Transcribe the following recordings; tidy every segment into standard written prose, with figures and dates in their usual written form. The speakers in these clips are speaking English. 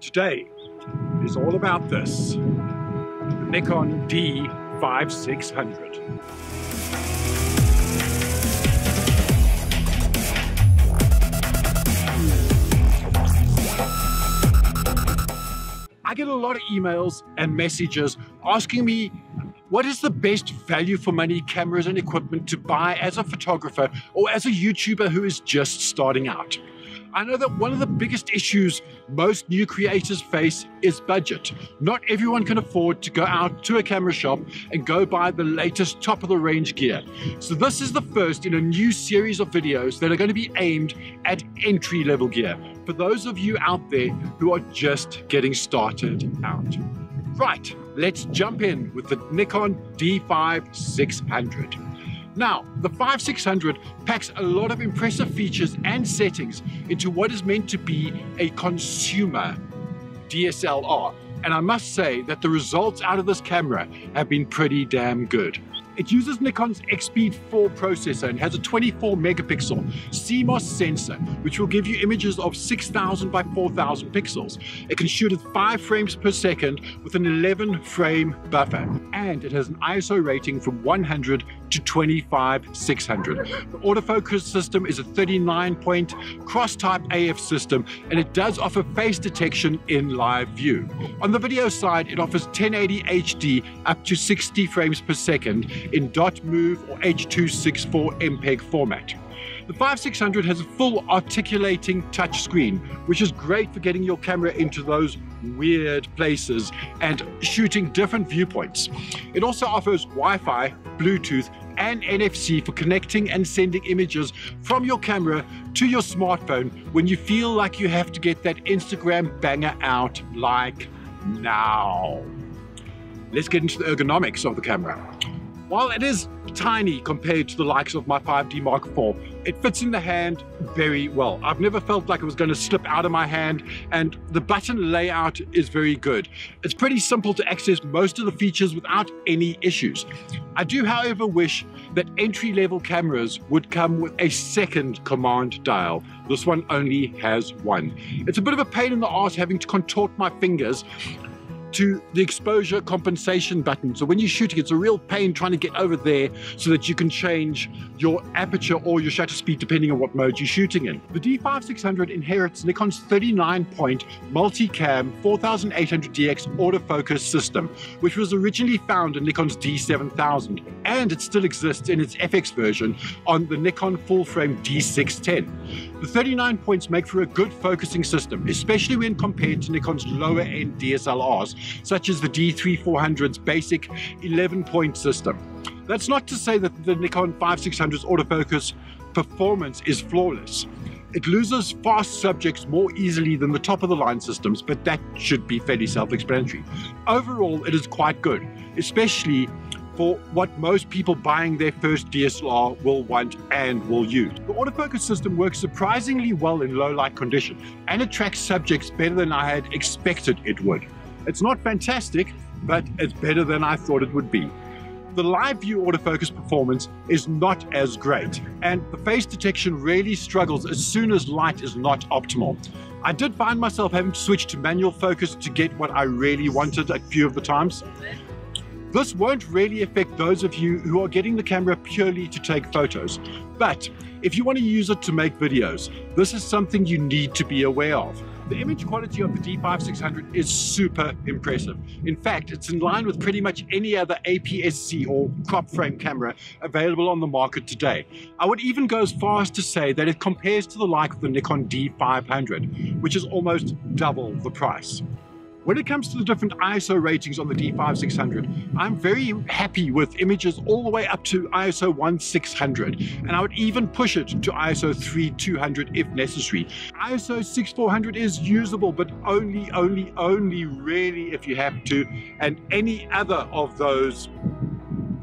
Today is all about this, the Nikon D5600. I get a lot of emails and messages asking me what is the best value for money cameras and equipment to buy as a photographer or as a YouTuber who is just starting out. I know that one of the biggest issues most new creators face is budget. Not everyone can afford to go out to a camera shop and go buy the latest top-of-the-range gear. So this is the first in a new series of videos that are going to be aimed at entry-level gear for those of you out there who are just getting started out. Right, let's jump in with the Nikon D5600. Now, the 5600 packs a lot of impressive features and settings into what is meant to be a consumer DSLR. And I must say that the results out of this camera have been pretty damn good. It uses Nikon's EXPEED 4 processor and has a 24 megapixel CMOS sensor, which will give you images of 6,000 by 4,000 pixels. It can shoot at 5 frames per second with an 11 frame buffer. And it has an ISO rating from 100 to 25/600. The autofocus system is a 39-point cross-type AF system, and it does offer face detection in live view. On the video side, it offers 1080 HD up to 60 frames per second in .mov or H.264 MPEG format. The 5600 has a full articulating touchscreen, which is great for getting your camera into those weird places and shooting different viewpoints. It also offers Wi-Fi, Bluetooth, and NFC for connecting and sending images from your camera to your smartphone when you feel like you have to get that Instagram banger out like now. Let's get into the ergonomics of the camera. While it is tiny compared to the likes of my 5D Mark IV, it fits in the hand very well. I've never felt like it was going to slip out of my hand, and the button layout is very good. It's pretty simple to access most of the features without any issues. I do, however, wish that entry-level cameras would come with a second command dial. This one only has one. It's a bit of a pain in the arse having to contort my fingers to the exposure compensation button. So when you're shooting, it's a real pain trying to get over there so that you can change your aperture or your shutter speed depending on what mode you're shooting in. The D5600 inherits Nikon's 39-point multi-cam 4800DX autofocus system, which was originally found in Nikon's D7000, and it still exists in its FX version on the Nikon full-frame D610. The 39 points make for a good focusing system, especially when compared to Nikon's lower-end DSLRs, such as the D3400's basic 11-point system. That's not to say that the Nikon 5600's autofocus performance is flawless. It loses fast subjects more easily than the top-of-the-line systems, but that should be fairly self-explanatory. Overall, it is quite good, especially for what most people buying their first DSLR will want and will use. The autofocus system works surprisingly well in low light condition, and it tracks subjects better than I had expected it would. It's not fantastic, but it's better than I thought it would be. The live view autofocus performance is not as great, and the face detection really struggles as soon as light is not optimal. I did find myself having to switch to manual focus to get what I really wanted a few of the times. This won't really affect those of you who are getting the camera purely to take photos, but if you want to use it to make videos, this is something you need to be aware of. The image quality of the D5600 is super impressive. In fact, it's in line with pretty much any other APS-C or crop frame camera available on the market today. I would even go as far as to say that it compares to the like of the Nikon D500, which is almost double the price. When it comes to the different ISO ratings on the D5600, I'm very happy with images all the way up to ISO 1600, and I would even push it to ISO 3200 if necessary. ISO 6400 is usable, but only really if you have to, and any other of those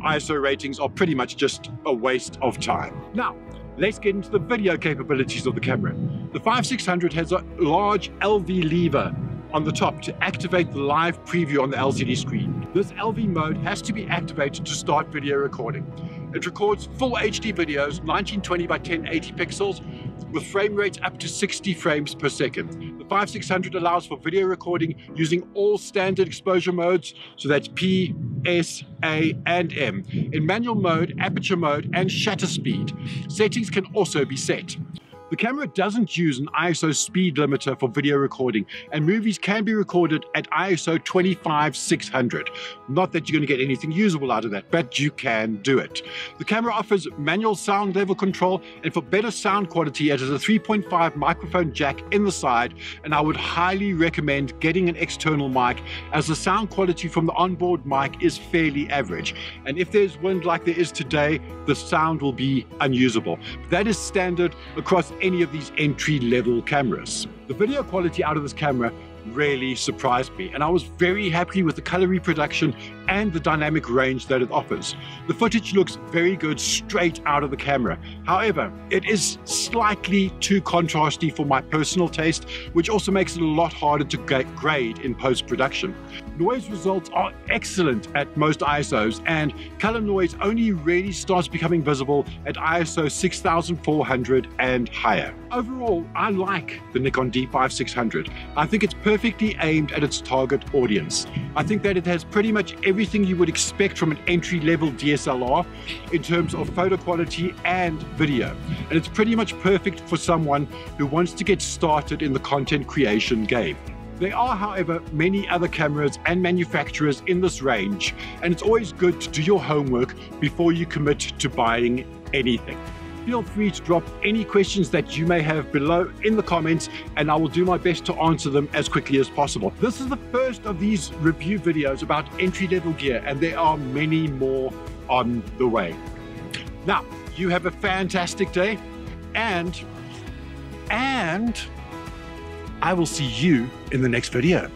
ISO ratings are pretty much just a waste of time. Now, let's get into the video capabilities of the camera. The 5600 has a large LV lever on the top to activate the live preview on the LCD screen. This LV mode has to be activated to start video recording. It records full HD videos, 1920 by 1080 pixels, with frame rates up to 60 frames per second. The 5600 allows for video recording using all standard exposure modes, so that's P, S, A, and M, in manual mode, aperture mode, and shutter speed. Settings can also be set. The camera doesn't use an ISO speed limiter for video recording, and movies can be recorded at ISO 25600. Not that you're going to get anything usable out of that, but you can do it. The camera offers manual sound level control, and for better sound quality, it has a 3.5 microphone jack in the side, and I would highly recommend getting an external mic, as the sound quality from the onboard mic is fairly average. And if there's wind like there is today, the sound will be unusable. That is standard across any of these entry-level cameras. The video quality out of this camera really surprised me, and I was very happy with the color reproduction and the dynamic range that it offers. The footage looks very good straight out of the camera. However, it is slightly too contrasty for my personal taste, which also makes it a lot harder to grade in post-production. Noise results are excellent at most ISOs, and color noise only really starts becoming visible at ISO 6400 and higher. Overall, I like the Nikon D5600. I think it's perfectly aimed at its target audience. I think that it has pretty much everything you would expect from an entry-level DSLR in terms of photo quality and video. And it's pretty much perfect for someone who wants to get started in the content creation game. There are, however, many other cameras and manufacturers in this range, and it's always good to do your homework before you commit to buying anything. Feel free to drop any questions that you may have below in the comments, and I will do my best to answer them as quickly as possible. This is the first of these review videos about entry-level gear, and there are many more on the way. Now, you have a fantastic day, and I will see you in the next video.